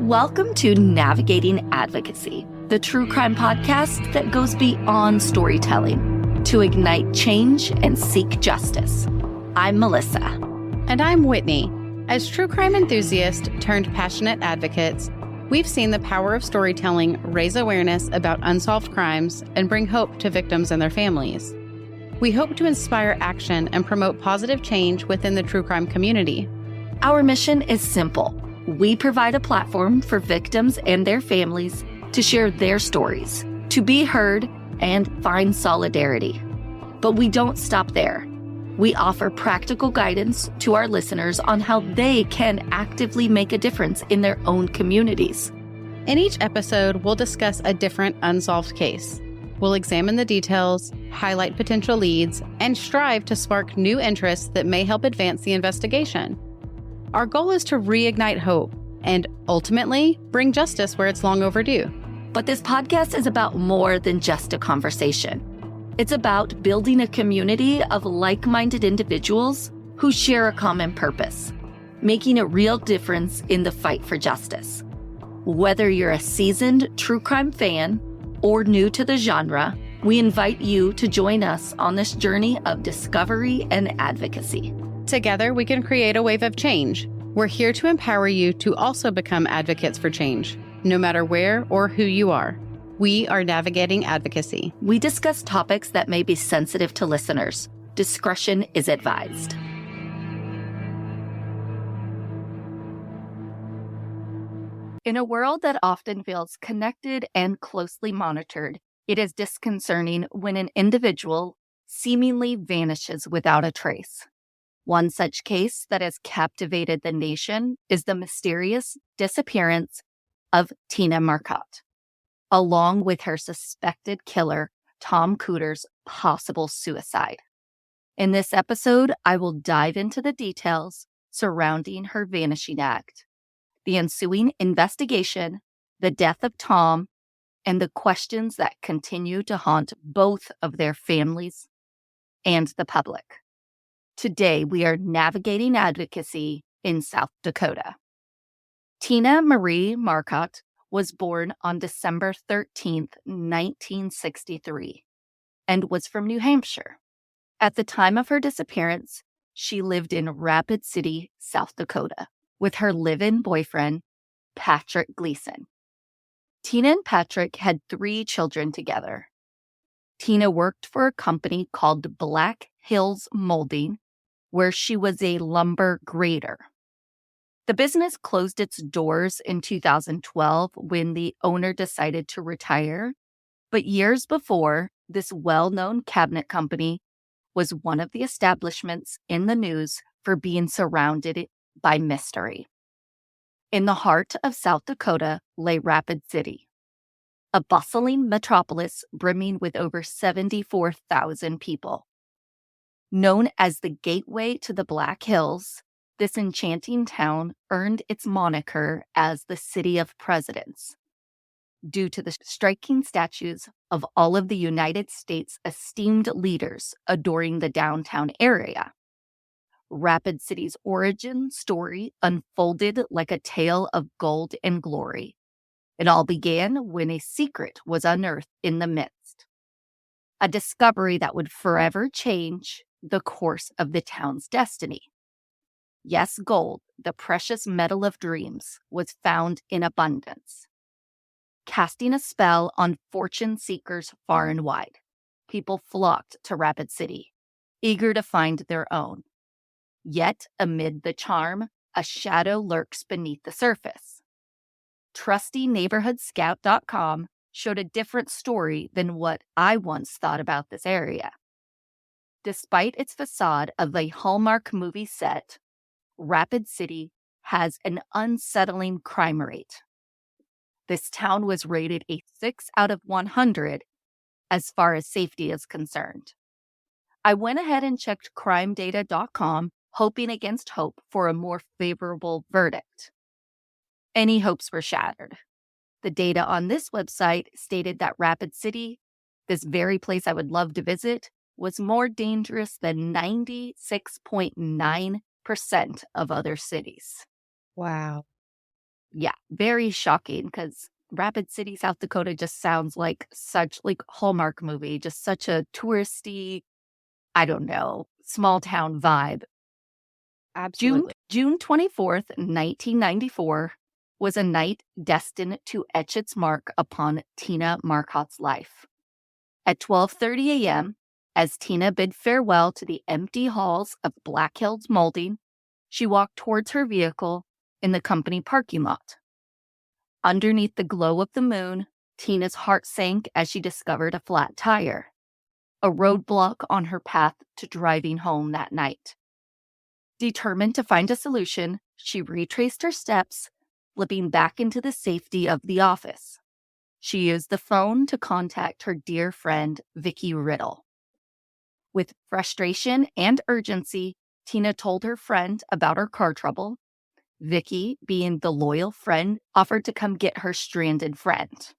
Welcome to Navigating Advocacy, the true crime podcast that goes beyond storytelling to ignite change and seek justice. I'm Melissa. And I'm Whitney. As true crime enthusiasts turned passionate advocates, we've seen the power of storytelling raise awareness about unsolved crimes and bring hope to victims and their families. We hope to inspire action and promote positive change within the true crime community. Our mission is simple. We provide a platform for victims and their families to share their stories, to be heard, and find solidarity. But we don't stop there. We offer practical guidance to our listeners on how they can actively make a difference in their own communities. In each episode, we'll discuss a different unsolved case. We'll examine the details, highlight potential leads, and strive to spark new interests that may help advance the investigation. Our goal is to reignite hope and ultimately bring justice where it's long overdue. But this podcast is about more than just a conversation. It's about building a community of like-minded individuals who share a common purpose, making a real difference in the fight for justice. Whether you're a seasoned true crime fan or new to the genre, we invite you to join us on this journey of discovery and advocacy. Together, we can create a wave of change. We're here to empower you to also become advocates for change, no matter where or who you are. We are Navigating Advocacy. We discuss topics that may be sensitive to listeners. Discretion is advised. In a world that often feels connected and closely monitored, it is disconcerting when an individual seemingly vanishes without a trace. One such case that has captivated the nation is the mysterious disappearance of Tina Marcotte, along with her suspected killer, Tom Kueter's possible suicide. In this episode, I will dive into the details surrounding her vanishing act, the ensuing investigation, the death of Tom, and the questions that continue to haunt both of their families and the public. Today, we are navigating advocacy in South Dakota. Tina Marie Marcotte was born on December 13th, 1963, and was from New Hampshire. At the time of her disappearance, she lived in Rapid City, South Dakota, with her live-in boyfriend, Patrick Gleason. Tina and Patrick had 3 children together. Tina worked for a company called Black Hills Molding, where she was a lumber grader. The business closed its doors in 2012 when the owner decided to retire. But years before, this well-known cabinet company was one of the establishments in the news for being surrounded by mystery. In the heart of South Dakota lay Rapid City, a bustling metropolis brimming with over 74,000 people. Known as the gateway to the Black Hills, this enchanting town earned its moniker as the City of Presidents due to the striking statues of all of the United States' esteemed leaders adoring the downtown area. Rapid City's origin story unfolded like a tale of gold and glory. It all began when a secret was unearthed in the midst, a discovery that would forever change the course of the town's destiny. Yes, gold, the precious metal of dreams, was found in abundance, casting a spell on fortune seekers far and wide. People flocked to Rapid City, eager to find their own. Yet, amid the charm, a shadow lurks beneath the surface. Trusty neighborhoodscout.com showed a different story than what I once thought about this area. Despite its facade of a Hallmark movie set, Rapid City has an unsettling crime rate. This town was rated a 6 out of 100 as far as safety is concerned. I went ahead and checked crimedata.com, hoping against hope for a more favorable verdict. Any hopes were shattered. The data on this website stated that Rapid City, this very place I would love to visit, was more dangerous than 96.9% of other cities. Wow. Yeah, very shocking because Rapid City, South Dakota just sounds like such like Hallmark movie, just such a touristy, I don't know, small town vibe. June Absolutely. June 24th, 1994 was a night destined to etch its mark upon Tina Marcotte's life. At 12:30 a.m., as Tina bid farewell to the empty halls of Black Hills Molding, she walked towards her vehicle in the company parking lot. Underneath the glow of the moon, Tina's heart sank as she discovered a flat tire, a roadblock on her path to driving home that night. Determined to find a solution, she retraced her steps, slipping back into the safety of the office. She used the phone to contact her dear friend, Vicky Riddle. With frustration and urgency, Tina told her friend about her car trouble. Vicky, being the loyal friend, offered to come get her stranded friend.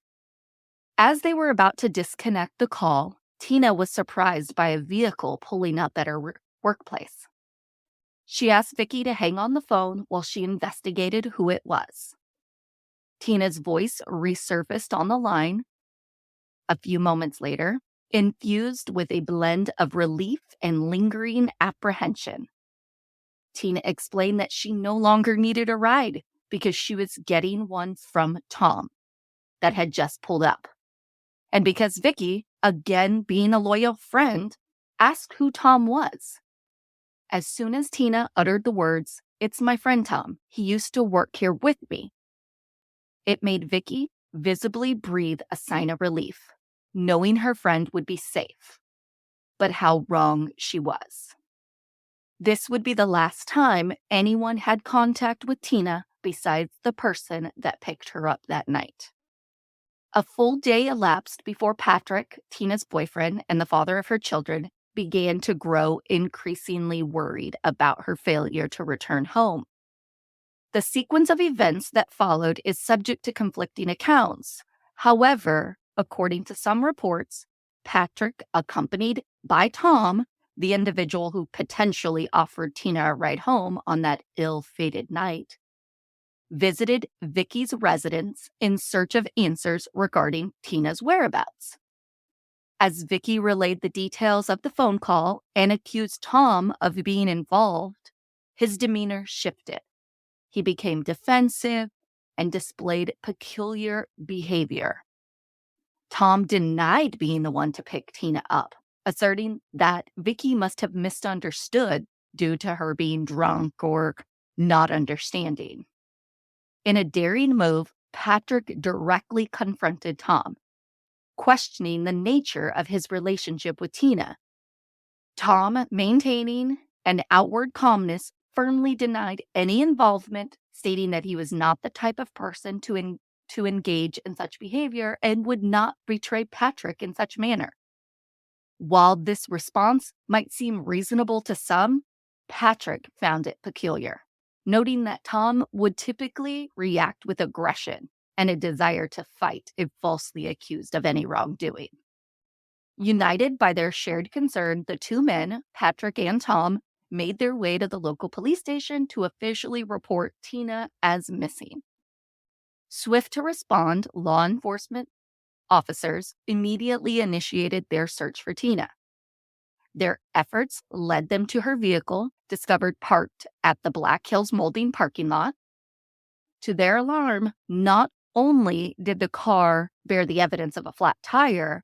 As they were about to disconnect the call, Tina was surprised by a vehicle pulling up at her workplace. She asked Vicky to hang on the phone while she investigated who it was. Tina's voice resurfaced on the line a few moments later, infused with a blend of relief and lingering apprehension. Tina explained that she no longer needed a ride because she was getting one from Tom that had just pulled up. And because Vicky, again being a loyal friend, asked who Tom was. As soon as Tina uttered the words, "It's my friend Tom. He used to work here with me," it made Vicky visibly breathe a sign of relief, knowing her friend would be safe. But how wrong she was. This would be the last time anyone had contact with Tina besides the person that picked her up that night. A full day elapsed before Patrick, Tina's boyfriend and the father of her children, began to grow increasingly worried about her failure to return home. The sequence of events that followed is subject to conflicting accounts. However, according to some reports, Patrick, accompanied by Tom, the individual who potentially offered Tina a ride home on that ill-fated night, visited Vicky's residence in search of answers regarding Tina's whereabouts. As Vicky relayed the details of the phone call and accused Tom of being involved, his demeanor shifted. He became defensive and displayed peculiar behavior. Tom denied being the one to pick Tina up, asserting that Vicky must have misunderstood due to her being drunk or not understanding. In a daring move, Patrick directly confronted Tom, questioning the nature of his relationship with Tina. Tom, maintaining an outward calmness, firmly denied any involvement, stating that he was not the type of person to engage in such behavior and would not betray Patrick in such manner. While this response might seem reasonable to some, Patrick found it peculiar, noting that Tom would typically react with aggression and a desire to fight if falsely accused of any wrongdoing. United by their shared concern, the two men, Patrick and Tom, made their way to the local police station to officially report Tina as missing. Swift to respond, law enforcement officers immediately initiated their search for Tina. Their efforts led them to her vehicle, discovered parked at the Black Hills Molding parking lot. To their alarm, not only did the car bear the evidence of a flat tire,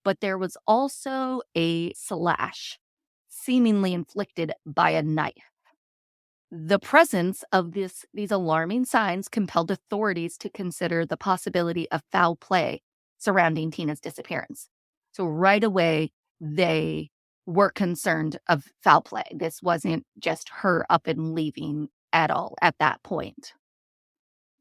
but there was also a slash, seemingly inflicted by a knife. The presence of these alarming signs compelled authorities to consider the possibility of foul play surrounding Tina's disappearance. So right away, they were concerned of foul play. This wasn't just her up and leaving at all at that point.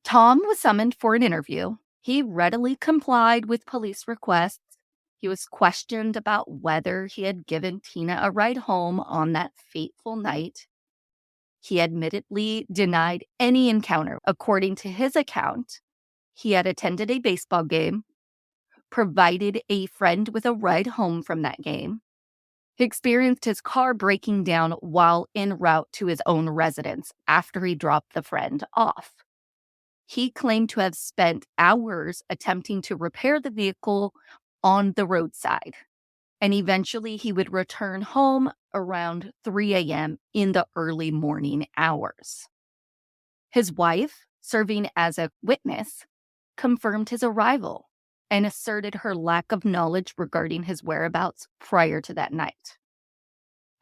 Tom was summoned for an interview. He readily complied with police requests. He was questioned about whether he had given Tina a ride home on that fateful night. He admittedly denied any encounter. According to his account, he had attended a baseball game, provided a friend with a ride home from that game. He experienced his car breaking down while en route to his own residence after he dropped the friend off. He claimed to have spent hours attempting to repair the vehicle on the roadside, and eventually he would return home around 3 a.m. in the early morning hours. His wife, serving as a witness, confirmed his arrival and asserted her lack of knowledge regarding his whereabouts prior to that night.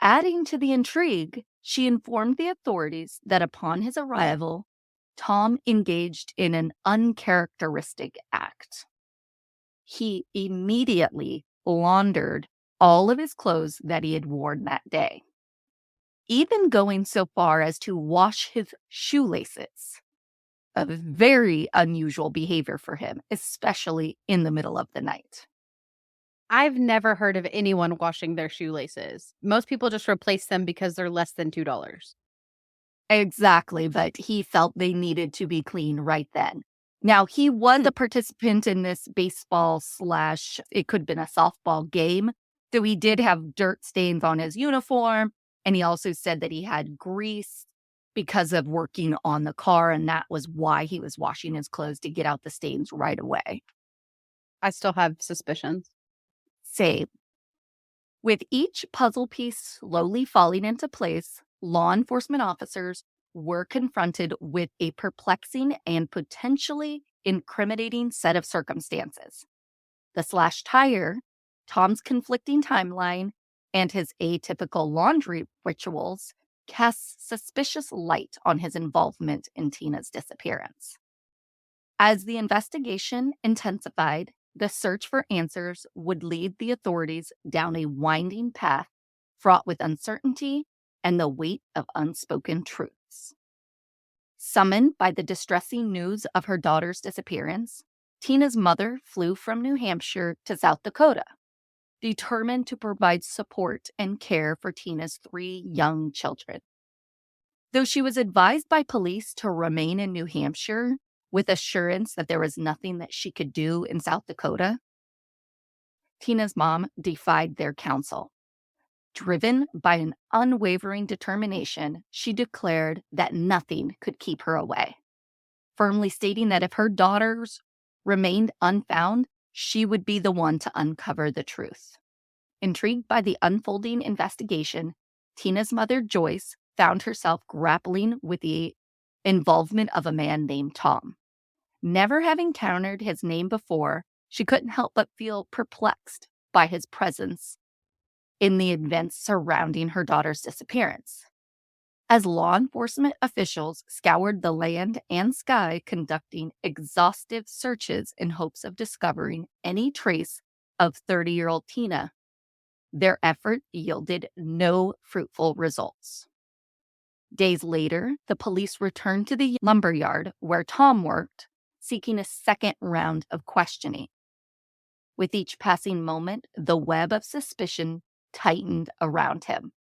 Adding to the intrigue, she informed the authorities that upon his arrival, Tom engaged in an uncharacteristic act. He immediately laundered all of his clothes that he had worn that day, even going so far as to wash his shoelaces. A very unusual behavior for him, especially in the middle of the night. I've never heard of anyone washing their shoelaces. Most people just replace them because they're less than $2. Exactly, but he felt they needed to be clean right then. Now, he was a participant in this baseball / it could have been a softball game, so he did have dirt stains on his uniform, and he also said that he had grease because of working on the car, and that was why he was washing his clothes to get out the stains right away. I still have suspicions. Same. With each puzzle piece slowly falling into place, law enforcement officers were confronted with a perplexing and potentially incriminating set of circumstances. The slashed tire, Tom's conflicting timeline, and his atypical laundry rituals cast suspicious light on his involvement in Tina's disappearance. As the investigation intensified, the search for answers would lead the authorities down a winding path fraught with uncertainty and the weight of unspoken truths. Summoned by the distressing news of her daughter's disappearance, Tina's mother flew from New Hampshire to South Dakota, determined to provide support and care for Tina's 3 young children. Though she was advised by police to remain in New Hampshire with assurance that there was nothing that she could do in South Dakota, Tina's mom defied their counsel. Driven by an unwavering determination, she declared that nothing could keep her away, firmly stating that if her daughters remained unfound, she would be the one to uncover the truth. Intrigued by the unfolding investigation, Tina's mother, Joyce, found herself grappling with the involvement of a man named Tom. Never having encountered his name before, she couldn't help but feel perplexed by his presence in the events surrounding her daughter's disappearance. As law enforcement officials scoured the land and sky, conducting exhaustive searches in hopes of discovering any trace of 30-year-old Tina, their effort yielded no fruitful results. Days later, the police returned to the lumberyard where Tom worked, seeking a second round of questioning. With each passing moment, the web of suspicion tightened around him.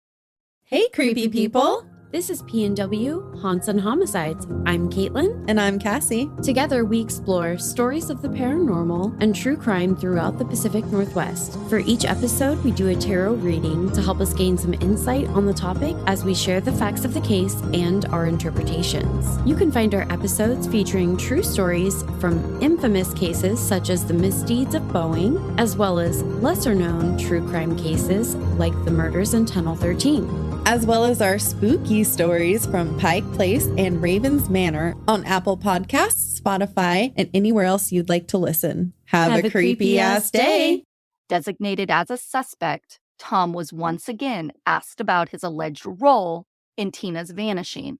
Hey, creepy people! This is P&W Haunts and Homicides. I'm Caitlin. And I'm Cassie. Together, we explore stories of the paranormal and true crime throughout the Pacific Northwest. For each episode, we do a tarot reading to help us gain some insight on the topic as we share the facts of the case and our interpretations. You can find our episodes featuring true stories from infamous cases such as the misdeeds of Boeing, as well as lesser-known true crime cases like the murders in Tunnel 13. As well as our spooky stories from Pike Place and Raven's Manor on Apple Podcasts, Spotify, and anywhere else you'd like to listen. Have a creepy-ass day! Designated as a suspect, Tom was once again asked about his alleged role in Tina's vanishing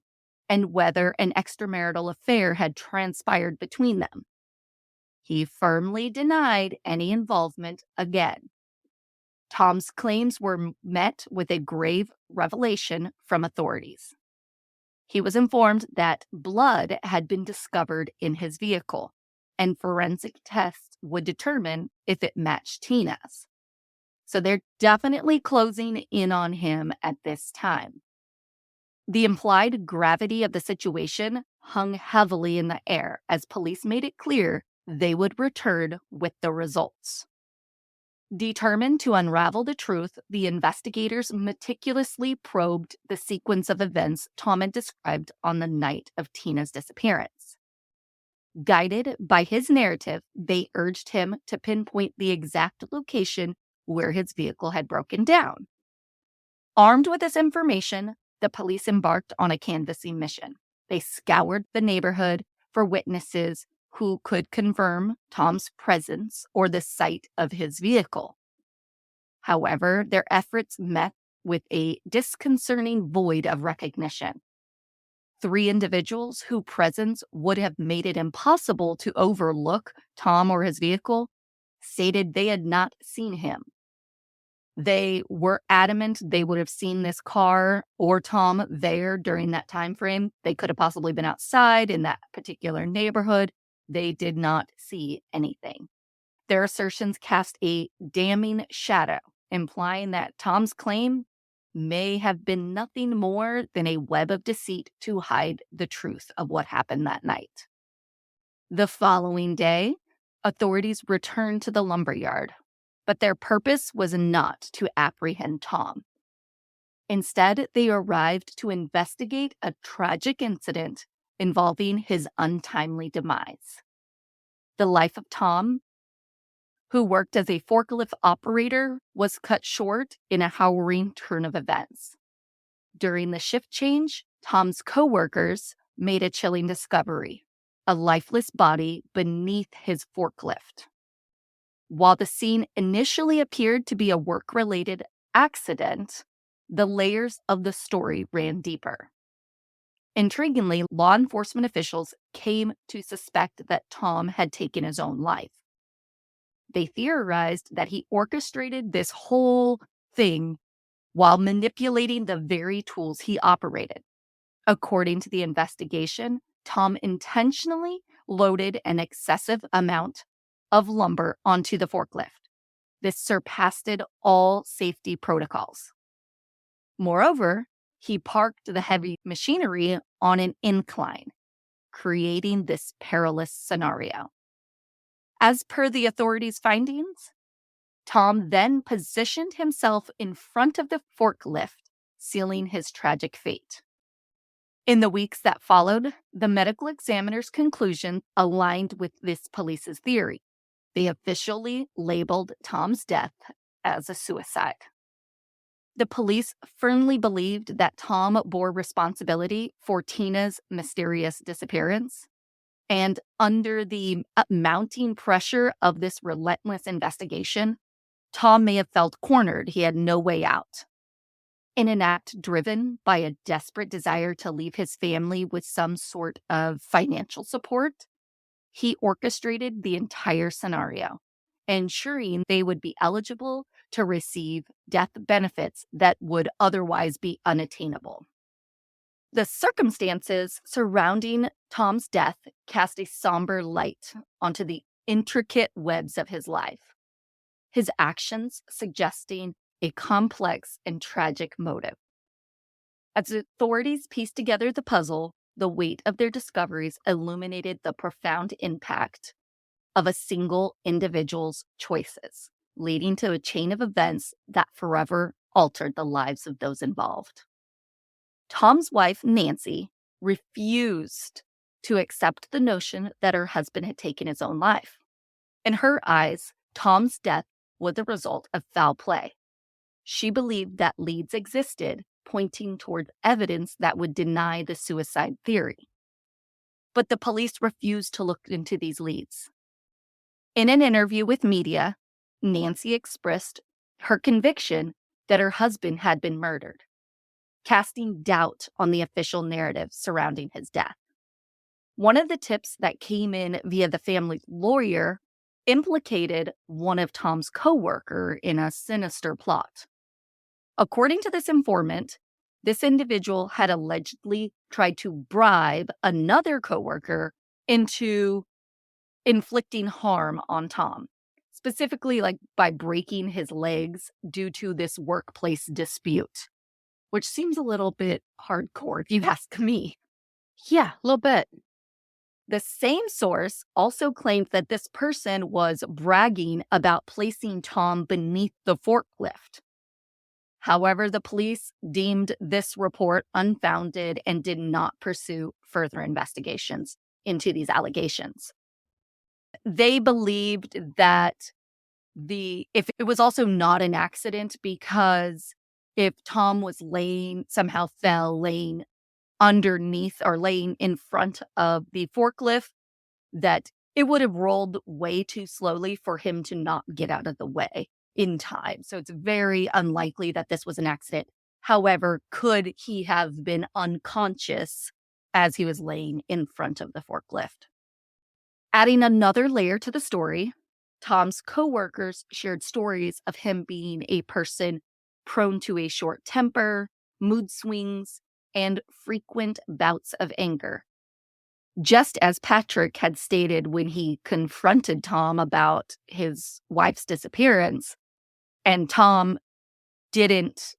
and whether an extramarital affair had transpired between them. He firmly denied any involvement again. Tom's claims were met with a grave revelation from authorities. He was informed that blood had been discovered in his vehicle, and forensic tests would determine if it matched Tina's. So they're definitely closing in on him at this time. The implied gravity of the situation hung heavily in the air as police made it clear they would return with the results. Determined to unravel the truth, the investigators meticulously probed the sequence of events Tom had described on the night of Tina's disappearance. Guided by his narrative, they urged him to pinpoint the exact location where his vehicle had broken down. Armed with this information, the police embarked on a canvassing mission. They scoured the neighborhood for witnesses who could confirm Tom's presence or the site of his vehicle. However, their efforts met with a disconcerting void of recognition. 3 individuals whose presence would have made it impossible to overlook Tom or his vehicle stated they had not seen him. They were adamant they would have seen this car or Tom there during that time frame. They could have possibly been outside in that particular neighborhood. They did not see anything. Their assertions cast a damning shadow, implying that Tom's claim may have been nothing more than a web of deceit to hide the truth of what happened that night. The following day, authorities returned to the lumberyard, but their purpose was not to apprehend Tom. Instead, they arrived to investigate a tragic incident involving his untimely demise. The life of Tom, who worked as a forklift operator, was cut short in a harrowing turn of events. During the shift change, Tom's coworkers made a chilling discovery: a lifeless body beneath his forklift. While the scene initially appeared to be a work-related accident, the layers of the story ran deeper. Intriguingly, law enforcement officials came to suspect that Tom had taken his own life. They theorized that he orchestrated this whole thing while manipulating the very tools he operated. According to the investigation, Tom intentionally loaded an excessive amount of lumber onto the forklift. This surpassed all safety protocols. Moreover, he parked the heavy machinery on an incline, creating this perilous scenario. As per the authorities' findings, Tom then positioned himself in front of the forklift, sealing his tragic fate. In the weeks that followed, the medical examiner's conclusion aligned with this police's theory. They officially labeled Tom's death as a suicide. The police firmly believed that Tom bore responsibility for Tina's mysterious disappearance. And under the mounting pressure of this relentless investigation, Tom may have felt cornered. He had no way out. In an act driven by a desperate desire to leave his family with some sort of financial support, he orchestrated the entire scenario, ensuring they would be eligible to receive death benefits that would otherwise be unattainable. The circumstances surrounding Tom's death cast a somber light onto the intricate webs of his life, his actions suggesting a complex and tragic motive. As authorities pieced together the puzzle, the weight of their discoveries illuminated the profound impact of a single individual's choices, leading to a chain of events that forever altered the lives of those involved. Tom's wife, Nancy, refused to accept the notion that her husband had taken his own life. In her eyes, Tom's death was the result of foul play. She believed that leads existed pointing toward evidence that would deny the suicide theory. But the police refused to look into these leads. In an interview with media, Nancy expressed her conviction that her husband had been murdered, casting doubt on the official narrative surrounding his death. One of the tips that came in via the family's lawyer implicated one of Tom's coworkers in a sinister plot. According to this informant, this individual had allegedly tried to bribe another coworker into inflicting harm on Tom, specifically by breaking his legs due to this workplace dispute, which seems a little bit hardcore if you ask me. Yeah, a little bit. The same source also claimed that this person was bragging about placing Tom beneath the forklift. However, the police deemed this report unfounded and did not pursue further investigations. into these allegations. They believed that if it was also not an accident, because if Tom was somehow fell laying underneath or laying in front of the forklift, that it would have rolled way too slowly for him to not get out of the way in time. So it's very unlikely that this was an accident. However, could he have been unconscious as he was laying in front of the forklift? Adding another layer to the story, Tom's coworkers shared stories of him being a person prone to a short temper, mood swings, and frequent bouts of anger. Just as Patrick had stated when he confronted Tom about his wife's disappearance, and Tom didn't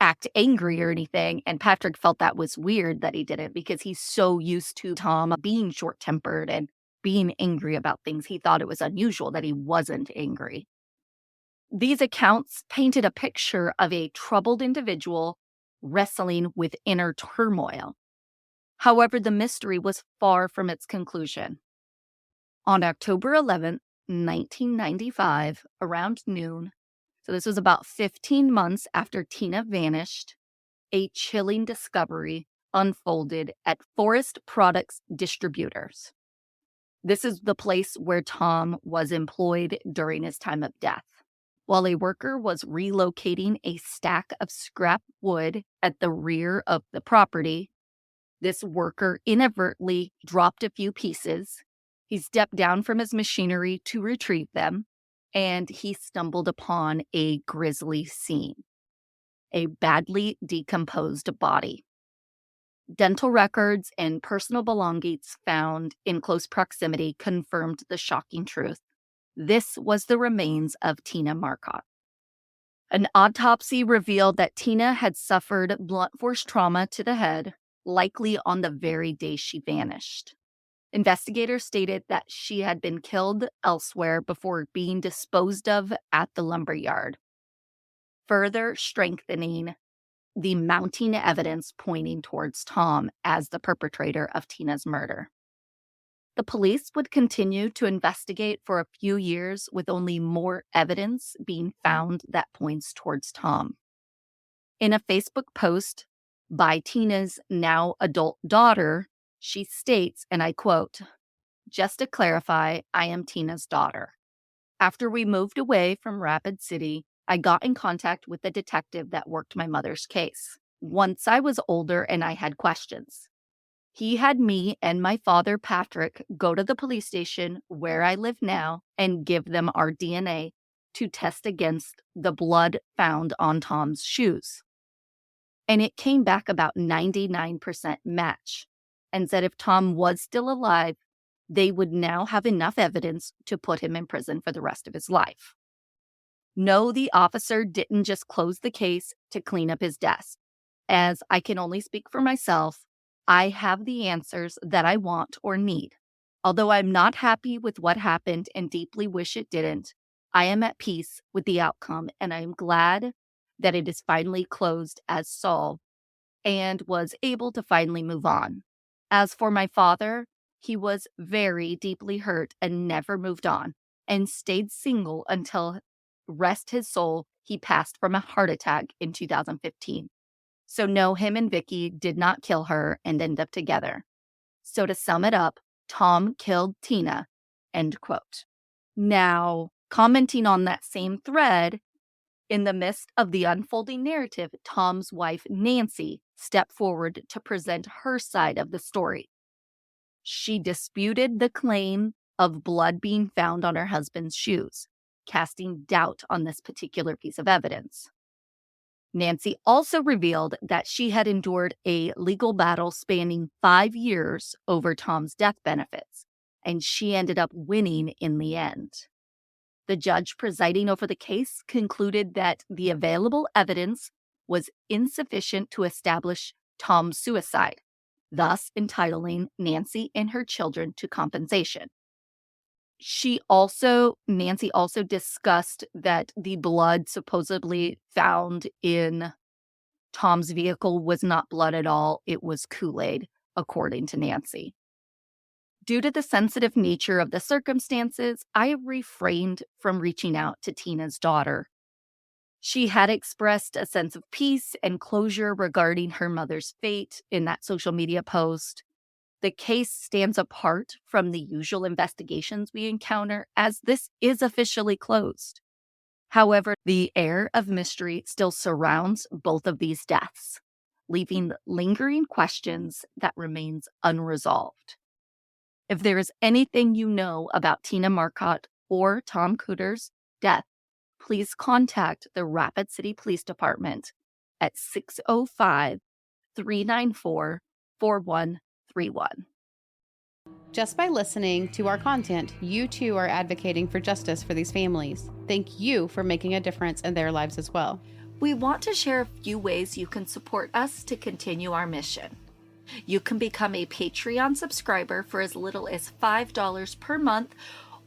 act angry or anything, and Patrick felt that was weird that he didn't, because he's so used to Tom being short-tempered and being angry about things. He thought it was unusual that he wasn't angry. These accounts painted a picture of a troubled individual wrestling with inner turmoil. However, the mystery was far from its conclusion. On October 11th, 1995, around noon, so this was about 15 months after Tina vanished, a chilling discovery unfolded at Forest Products Distributors. This is the place where Tom was employed during his time of death. While a worker was relocating a stack of scrap wood at the rear of the property, this worker inadvertently dropped a few pieces. He stepped down from his machinery to retrieve them, and he stumbled upon a grisly scene: a badly decomposed body. Dental records and personal belongings found in close proximity confirmed the shocking truth. This was the remains of Tina Marcotte. An autopsy revealed that Tina had suffered blunt force trauma to the head, likely on the very day she vanished. Investigators stated that she had been killed elsewhere before being disposed of at the lumberyard, further strengthening the mounting evidence pointing towards Tom as the perpetrator of Tina's murder. The police would continue to investigate for a few years, with only more evidence being found that points towards Tom. In a Facebook post by Tina's now adult daughter, she states, and I quote, "Just to clarify, I am Tina's daughter. After we moved away from Rapid City, I got in contact with the detective that worked my mother's case. Once I was older and I had questions, he had me and my father, Patrick, go to the police station where I live now and give them our DNA to test against the blood found on Tom's shoes. And it came back about 99% match, and said if Tom was still alive, they would now have enough evidence to put him in prison for the rest of his life. No, the officer didn't just close the case to clean up his desk. As I can only speak for myself, I have the answers that I want or need. Although I'm not happy with what happened and deeply wish it didn't, I am at peace with the outcome, and I am glad that it is finally closed as solved and was able to finally move on. As for my father, he was very deeply hurt and never moved on, and stayed single until, rest his soul, he passed from a heart attack in 2015. So no, him and Vicky did not kill her and end up together. So to sum it up, Tom killed Tina," end quote. Now, commenting on that same thread, in the midst of the unfolding narrative, Tom's wife, Nancy, stepped forward to present her side of the story. She disputed the claim of blood being found on her husband's shoes, casting doubt on this particular piece of evidence. Nancy also revealed that she had endured a legal battle spanning 5 years over Tom's death benefits, and she ended up winning in the end. The judge presiding over the case concluded that the available evidence was insufficient to establish Tom's suicide, thus entitling Nancy and her children to compensation. Nancy also discussed that the blood supposedly found in Tom's vehicle was not blood at all. It was Kool-Aid, according to Nancy. Due to the sensitive nature of the circumstances, I refrained from reaching out to Tina's daughter. She had expressed a sense of peace and closure regarding her mother's fate in that social media post. The case stands apart from the usual investigations we encounter, as this is officially closed. However, the air of mystery still surrounds both of these deaths, leaving lingering questions that remains unresolved. If there is anything you know about Tina Marcotte or Tom Kueter's death, please contact the Rapid City Police Department at 605-394-4131. Just by listening to our content, you too are advocating for justice for these families. Thank you for making a difference in their lives as well. We want to share a few ways you can support us to continue our mission. You can become a Patreon subscriber for as little as $5 per month,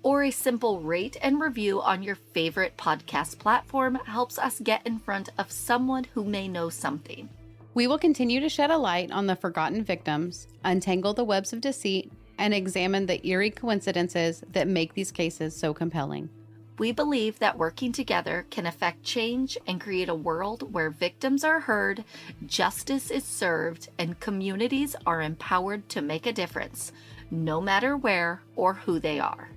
or a simple rate and review on your favorite podcast platform helps us get in front of someone who may know something. We will continue to shed a light on the forgotten victims, untangle the webs of deceit, and examine the eerie coincidences that make these cases so compelling. We believe that working together can affect change and create a world where victims are heard, justice is served, and communities are empowered to make a difference, no matter where or who they are.